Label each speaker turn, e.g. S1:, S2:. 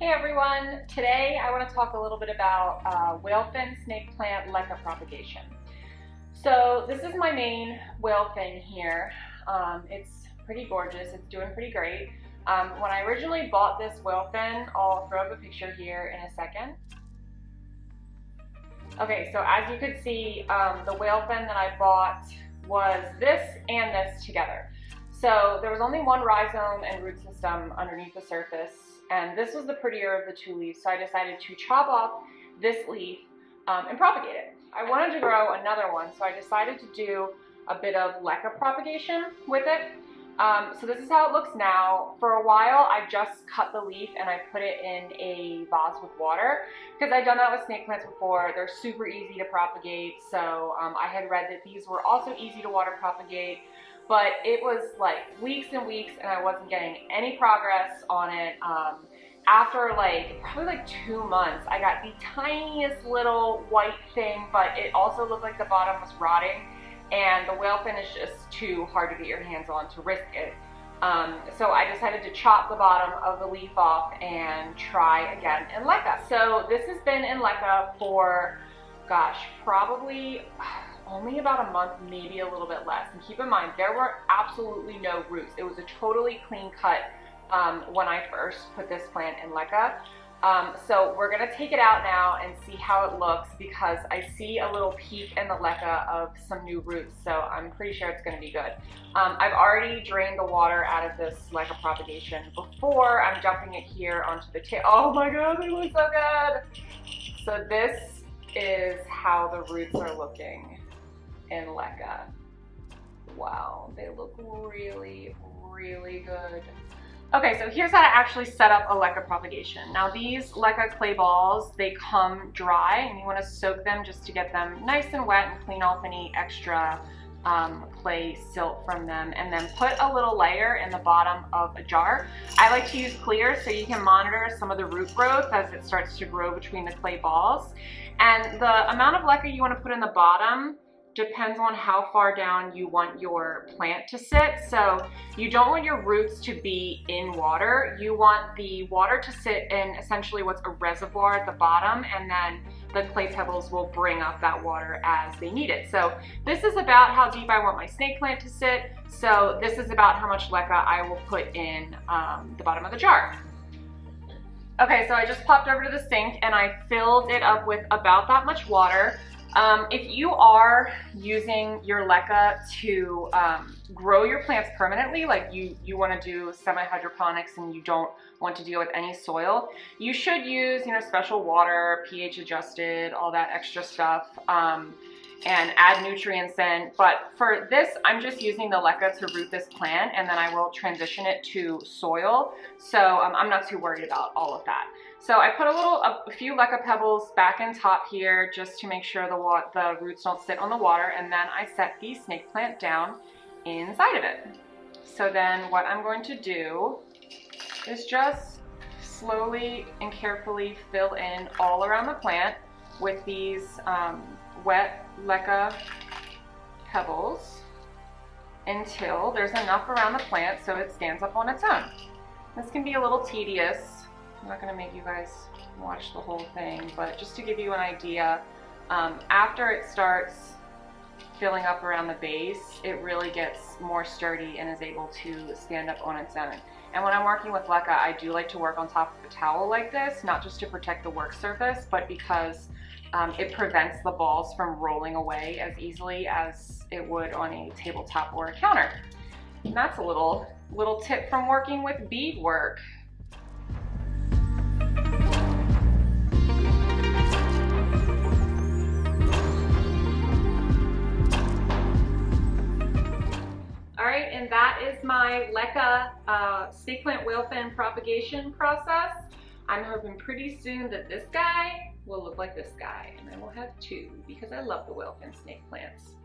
S1: Hey everyone! Today I want to talk a little bit about whale fin snake plant LECA propagation. So this is my main whale fin here. It's pretty gorgeous. It's doing pretty great. When I originally bought this whale fin, I'll throw up a picture here in a second. Okay, so as you could see, the whale fin that I bought was this and this together. So there was only one rhizome and root system underneath the surface, and this was the prettier of the two leaves, so I decided to chop off this leaf and propagate it. I wanted to grow another one, so I decided to do a bit of LECA propagation with it. So this is how it looks now. For a while, I just cut the leaf and I put it in a vase with water because I've done that with snake plants before. They're super easy to propagate, so I had read that these were also easy to water propagate. But it was like weeks and weeks and I wasn't getting any progress on it. After probably 2 months, I got the tiniest little white thing, but it also looked like the bottom was rotting, and the whale fin is just too hard to get your hands on to risk it. So I decided to chop the bottom of the leaf off and try again in LECA. So this has been in LECA for, gosh, probably only about a month, maybe a little bit less. And keep in mind, there were absolutely no roots. It was a totally clean cut when I first put this plant in LECA. So we're gonna take it out now and see how it looks, because I see a little peak in the LECA of some new roots, so I'm pretty sure it's gonna be good. I've already drained the water out of this LECA propagation before I'm dumping it here onto the table. Oh my god, they look so good! So this is how the roots are looking in LECA. Wow, they look really, really good. Okay, so here's how to actually set up a LECA propagation. Now these LECA clay balls, they come dry, and you want to soak them just to get them nice and wet and clean off any extra clay silt from them, and then put a little layer in the bottom of a jar. I like to use clear so you can monitor some of the root growth as it starts to grow between the clay balls. And the amount of LECA you want to put in the bottom depends on how far down you want your plant to sit. So you don't want your roots to be in water. You want the water to sit in essentially what's a reservoir at the bottom, and then the clay pebbles will bring up that water as they need it. So this is about how deep I want my snake plant to sit. So this is about how much LECA I will put in the bottom of the jar. Okay, so I just popped over to the sink and I filled it up with about that much water. If you are using your LECA to grow your plants permanently, like you want to do semi-hydroponics and you don't want to deal with any soil, you should use, special water, pH adjusted, all that extra stuff, and add nutrients in. But for this, I'm just using the LECA to root this plant, and then I will transition it to soil. So I'm not too worried about all of that. So I put a few LECA pebbles back in top here just to make sure the roots don't sit on the water, and then I set the snake plant down inside of it. So then what I'm going to do is just slowly and carefully fill in all around the plant with these wet LECA pebbles until there's enough around the plant so it stands up on its own. This can be a little tedious. I'm not going to make you guys watch the whole thing, but just to give you an idea, after it starts filling up around the base, it really gets more sturdy and is able to stand up on its own. And when I'm working with LECA, I do like to work on top of a towel like this, not just to protect the work surface, but because it prevents the balls from rolling away as easily as it would on a tabletop or a counter. And that's a little tip from working with beadwork. Alright, and that is my LECA snake plant whale fin propagation process. I'm hoping pretty soon that this guy will look like this guy, and I will have two because I love the whale fin snake plants.